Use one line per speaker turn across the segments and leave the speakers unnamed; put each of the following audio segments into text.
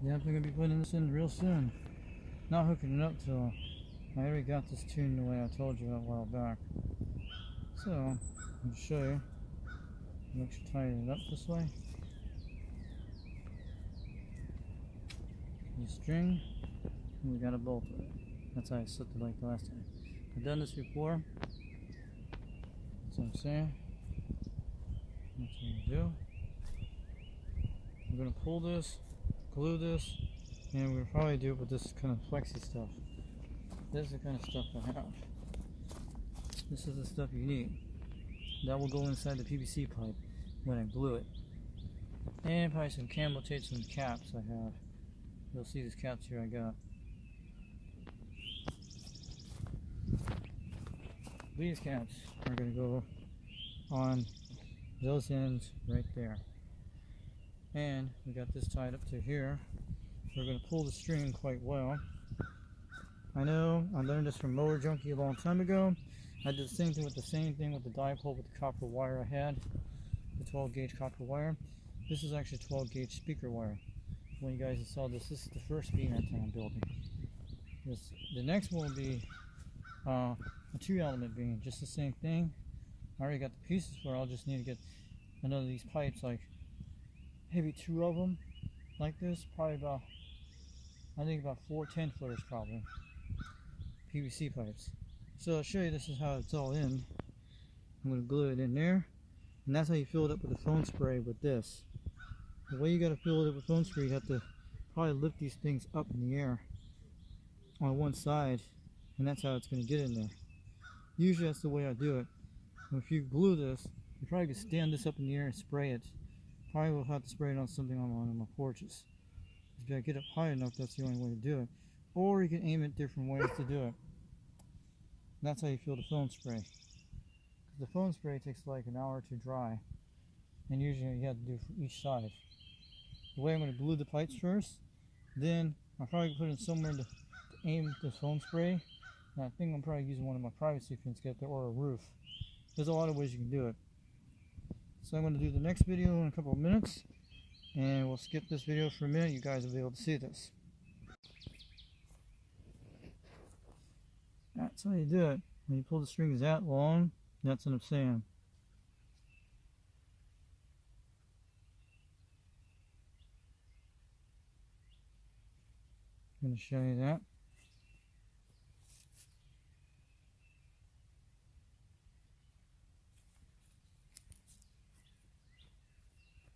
Definitely gonna be putting this in real soon. Not hooking it up till I already got this tuned the way I told you a while back. So I'll show you. Make sure to tighten it up this way. The string, and we got a bolt with it. That's how I slipped it like the last time. I've done this before. That's what I'm saying. That's what you do. We're gonna pull this, glue this, and we'll probably do it with this kind of flexi stuff. This is the kind of stuff I have. This is the stuff you need. That will go inside the PVC pipe when I glue it. And probably some camo tape, some caps I have. You'll see these caps here I got. These caps are going to go on those ends right there. And we got this tied up to here. We're going to pull the string quite well. I know I learned this from Mower Junkie a long time ago. I did the same thing with the dipole with the copper wire I had, the 12 gauge copper wire. This is actually 12 gauge speaker wire. When you guys saw this, this is the first beam antenna I'm building. The next one will be a 2-element beam, just the same thing. I already got the pieces for it. I'll just need to get another of these pipes, like maybe 2 of them, like this. Probably about, I think about 4 10-footers probably. PVC pipes. So I'll show you this is how it's all in. I'm going to glue it in there, and that's how you fill it up with the foam spray with this. The way you got to fill it up with foam spray, you have to probably lift these things up in the air on one side, and that's how it's going to get in there. Usually that's the way I do it. And if you glue this, you probably can stand this up in the air and spray it. Probably will have to spray it on something on one of my porches. If you get up high enough, that's the only way to do it. Or you can aim it different ways to do it. That's how you fill the foam spray. The foam spray takes like an hour to dry, and usually you have to do it for each side. The way I'm going to glue the pipes first, then I'll probably put it somewhere to aim the foam spray. And I think I'm probably using one of my privacy fins to get there, or a roof. There's a lot of ways you can do it. So I'm going to do the next video in a couple of minutes, and we'll skip this video for a minute. You guys will be able to see this. That's how you do it. When you pull the strings that long, that's what I'm saying. I'm going to show you that.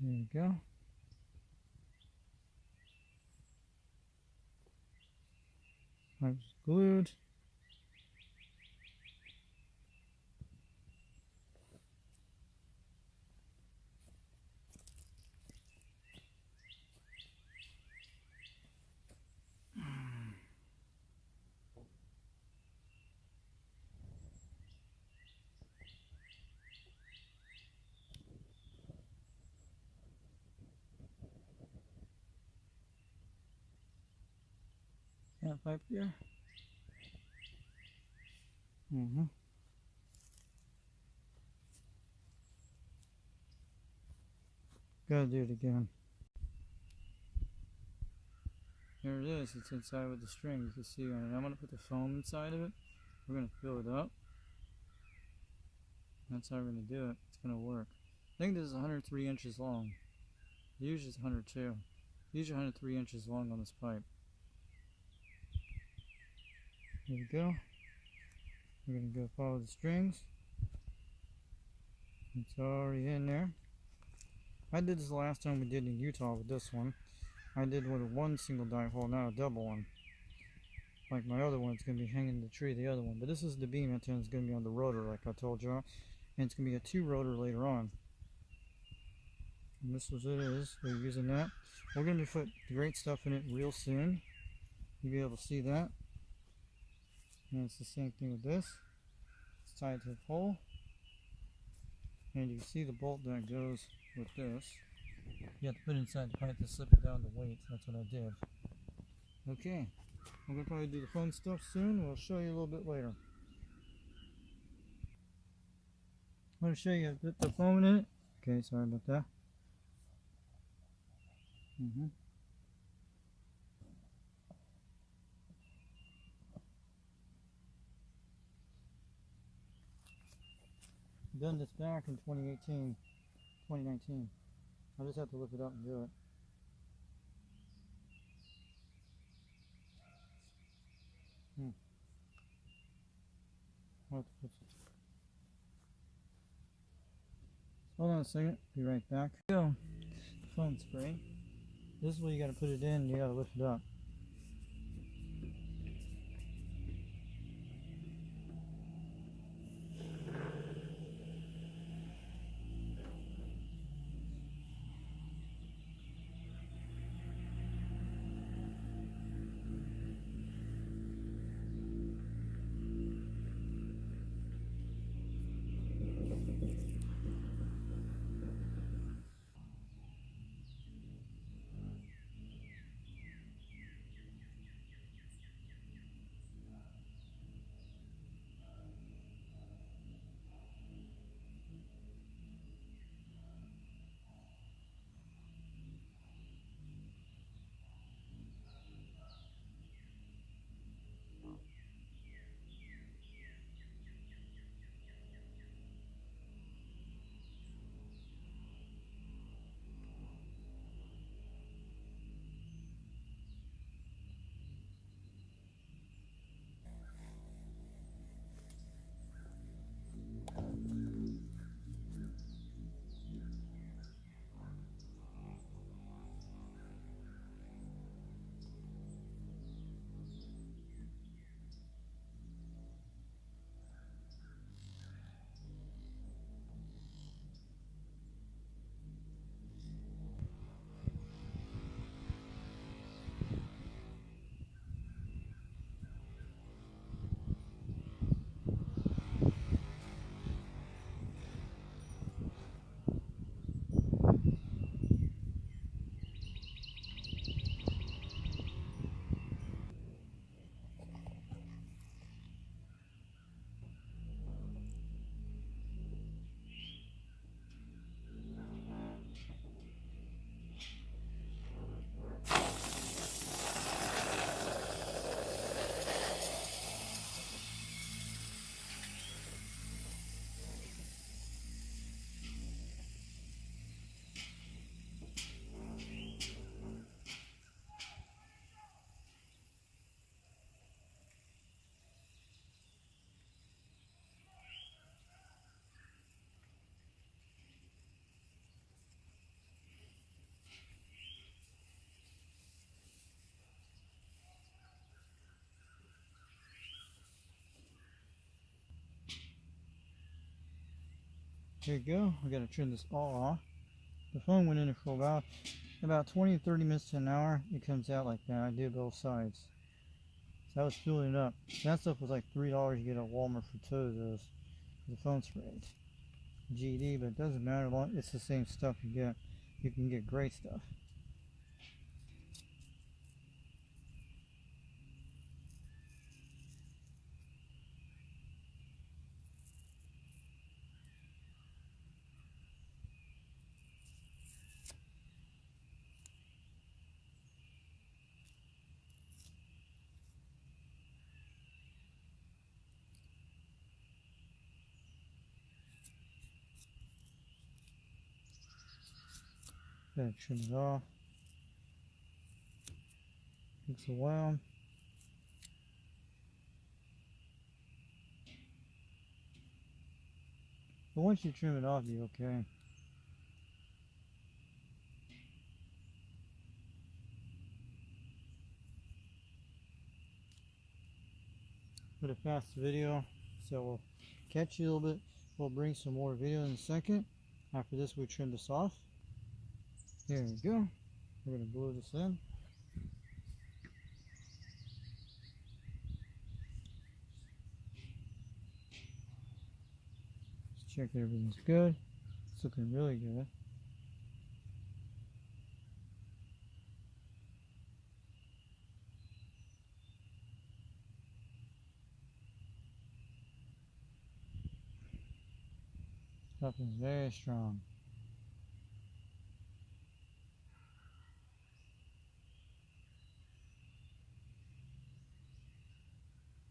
There you go. Pipes glued. That pipe there. Gotta do it again. Here it is. It's inside with the string. You can see on it. I'm gonna put the foam inside of it. We're gonna fill it up. That's how we're gonna do it. It's gonna work. I think this is 103 inches long. Usually it's 102. Usually 103 inches long on this pipe. There we go. We're going to go follow the strings. It's already in there. I did this the last time we did in Utah with this one. I did with one single dipole, not a double one. Like my other one, it's going to be hanging in the tree, the other one. But this is the beam antenna. It's going to be on the rotor, like I told you. And it's going to be a 2 rotor later on. And this is what it is. We're using that. We're going to put the great stuff in it real soon. You'll be able to see that. And it's the same thing with this. It's tied to the pole. And you can see the bolt that goes with this. You have to put it inside the pipe to slip it down the weight. That's what I did. Okay. I'm going to probably do the fun stuff soon. We'll show you a little bit later. I'm going to show you the foam in it. Okay, sorry about that. done this back in 2018, 2019. I just have to lift it up and do it. Hold on a second, be right back. Go. Foam spray. This is where you gotta put it in, you gotta lift it up. There you go. I gotta trim this all off. The foam went in it for about 20 to 30 minutes to an hour. It comes out like that. I did both sides. So I was filling it up. That stuff was like $3 you get at Walmart for two of those. The foam sprays. GD, but it doesn't matter. It's the same stuff you get. You can get great stuff. Gotta trim it off. Takes a while. But once you trim it off, you're okay. Put a fast video, so we'll catch you a little bit. We'll bring some more video in a second. After this, we trim this off. There we go. We're gonna glue this in. Just check that everything's good. It's looking really good. Something very strong.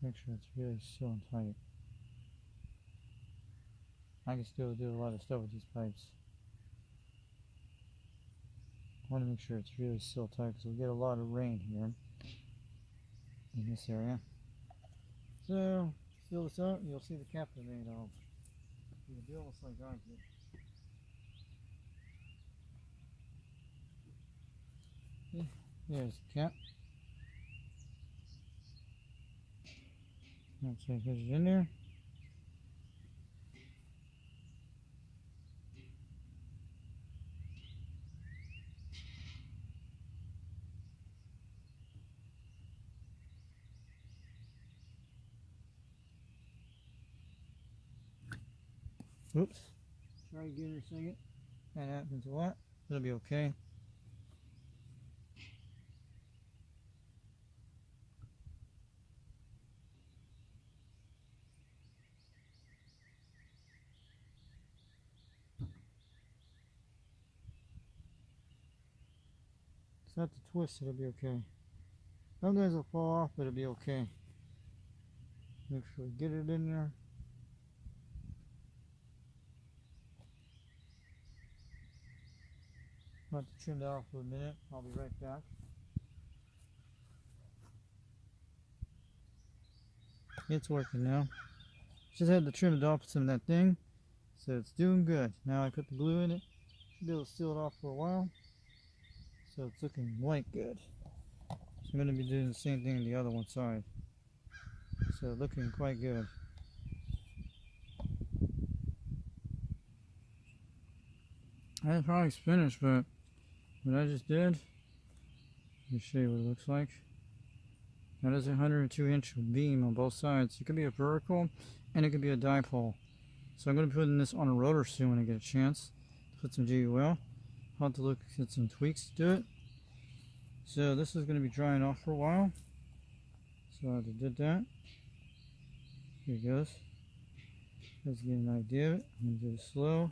Make sure it's really still and tight. I can still do a lot of stuff with these pipes. I want to make sure it's really still tight because we get a lot of rain here in this area. So, seal this up and you'll see the cap I made off. It'll be almost like I did. There's the cap. Let's see if it's in there. Oops. Try again in a second. That happens a lot. It'll be okay. It's not the twist, it'll be okay. Sometimes it'll fall off, but it'll be okay. Make sure we get it in there. I'm going to trim that off for a minute. I'll be right back. It's working now. Just had to trim it off some of that thing. So it's doing good. Now I put the glue in it. Should be able to seal it off for a while. So it's looking like good. So I'm going to be doing the same thing on the other one side. So looking quite good. I didn't probably finish, but what I just did, let me show you what it looks like. That is a 102-inch beam on both sides. It could be a vertical and it could be a dipole. So I'm going to be putting this on a rotor soon when I get a chance to put some GUL. I'll have to look at some tweaks to do it. So this is going to be drying off for a while. So I did that. Here it goes. Let's get an idea of it. I'm going to do it slow.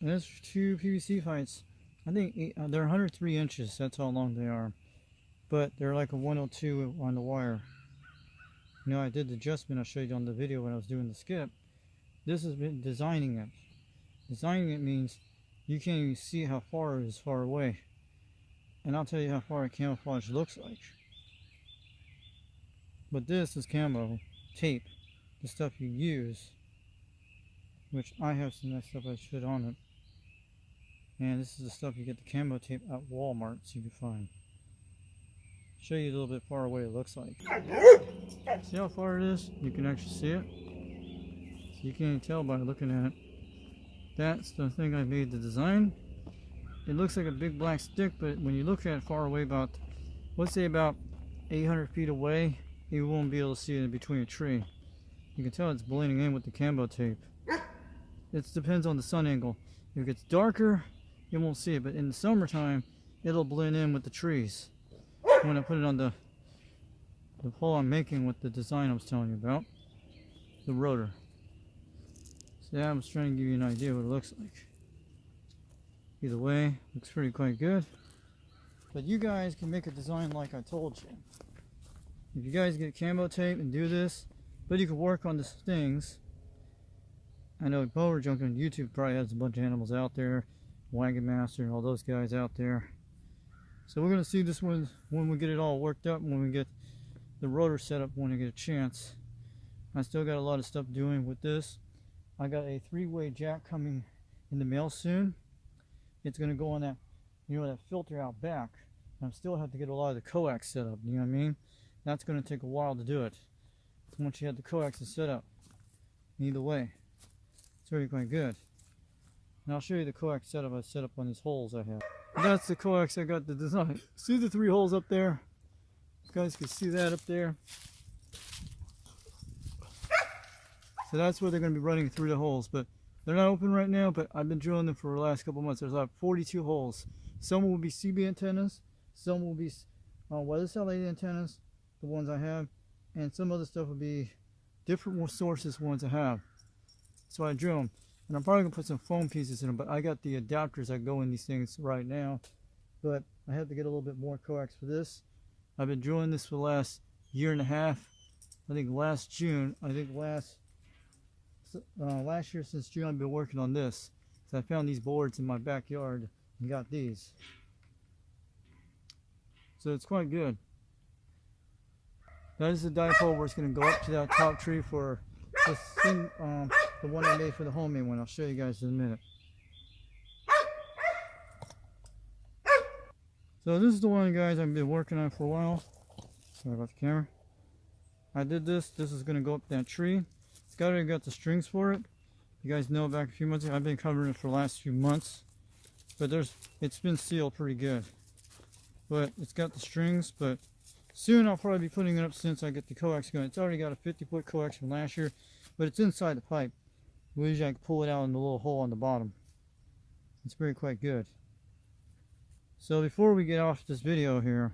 And that's two PVC fights. I think they're 103 inches. That's how long they are. But they're like a 102 on the wire. You know, I did the adjustment I showed you on the video when I was doing the skip. This has been designing it. Designing it means you can't even see how far it is far away. And I'll tell you how far a camouflage looks like. But this is camo tape, the stuff you use, which I have some nice stuff I should on it. And this is the stuff you get the camo tape at Walmart, so you can find. Show you a little bit far away it looks like. See how far it is? You can actually see it. So you can't tell by looking at it. That's the thing I made the design. It looks like a big black stick, but when you look at it far away, about, let's say about 800 feet away, you won't be able to see it in between a tree. You can tell it's blending in with the camo tape. It depends on the sun angle. If it gets darker, you won't see it, but in the summertime, it'll blend in with the trees. When I put it on the pole I'm making with the design I was telling you about, the rotor. So yeah, I was trying to give you an idea what it looks like. Either way, looks pretty quite good. But you guys can make a design like I told you. If you guys get camo tape and do this, but you can work on these things. I know Power Junk on YouTube probably has a bunch of animals out there, Wagon Master and all those guys out there. So we're going to see this one when we get it all worked up, when we get the rotor set up when I get a chance. I still got a lot of stuff doing with this. I got a 3-way jack coming in the mail soon. It's going to go on that, you know, that filter out back. And I still have to get a lot of the coax set up, you know what I mean? That's going to take a while to do it. Once you have the coax set up, either way, it's already quite good. And I'll show you the coax setup I set up on these holes I have. That's the coax I got the design. See the 3 holes up there? You guys can see that up there. So that's where they're going to be running through the holes, but they're not open right now, but I've been drilling them for the last couple months. There's about 42 holes. Some will be CB antennas, some will be weather satellite antennas, the ones I have, and some other stuff will be different sources ones I have. So I drill them. And I'm probably going to put some foam pieces in them, but I got the adapters that go in these things right now. But I have to get a little bit more coax for this. I've been drilling this for the last 1.5 years. I think last June, last year since June I've been working on this. So I found these boards in my backyard and got these. So it's quite good. That is the dipole where it's going to go up to that top tree for this thing, the one I made for the homemade one. I'll show you guys in a minute. So this is the one, guys, I've been working on for a while. Sorry about the camera. I did this. This is going to go up that tree. It's already got the strings for it. You guys know back a few months ago, I've been covering it for the last few months. But it's been sealed pretty good. But it's got the strings, but soon I'll probably be putting it up since I get the coax going. It's already got a 50-foot coax from last year, but it's inside the pipe. Usually I can pull it out in the little hole on the bottom. It's very quite good. So before we get off this video here,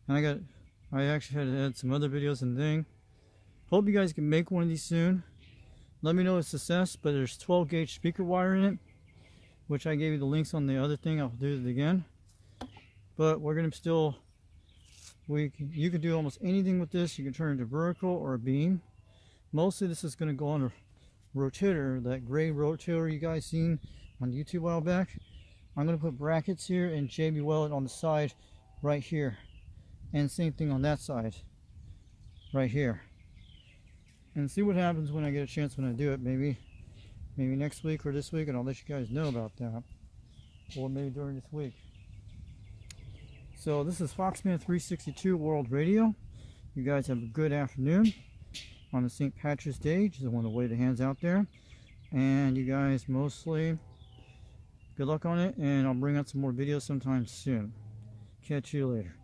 and I actually had to add some other videos and thing. Hope you guys can make one of these soon. Let me know a success, but there's 12 gauge speaker wire in it, which I gave you the links on the other thing. I'll do it again. But we're gonna still, you can do almost anything with this. You can turn it into vertical or a beam. Mostly this is gonna go on a rotator, that gray rotator you guys seen on YouTube a while back. I'm going to put brackets here and JB weld it on the side right here, and same thing on that side right here, and see what happens when I get a chance when I do it. Maybe next week or this week, and I'll let you guys know about that, or maybe during this week. So this is Foxman 362 World Radio. You guys have a good afternoon on the St. Patrick's Day. Just want to wave the hands out there, and you guys mostly good luck on it, and I'll bring out some more videos sometime soon. Catch you later.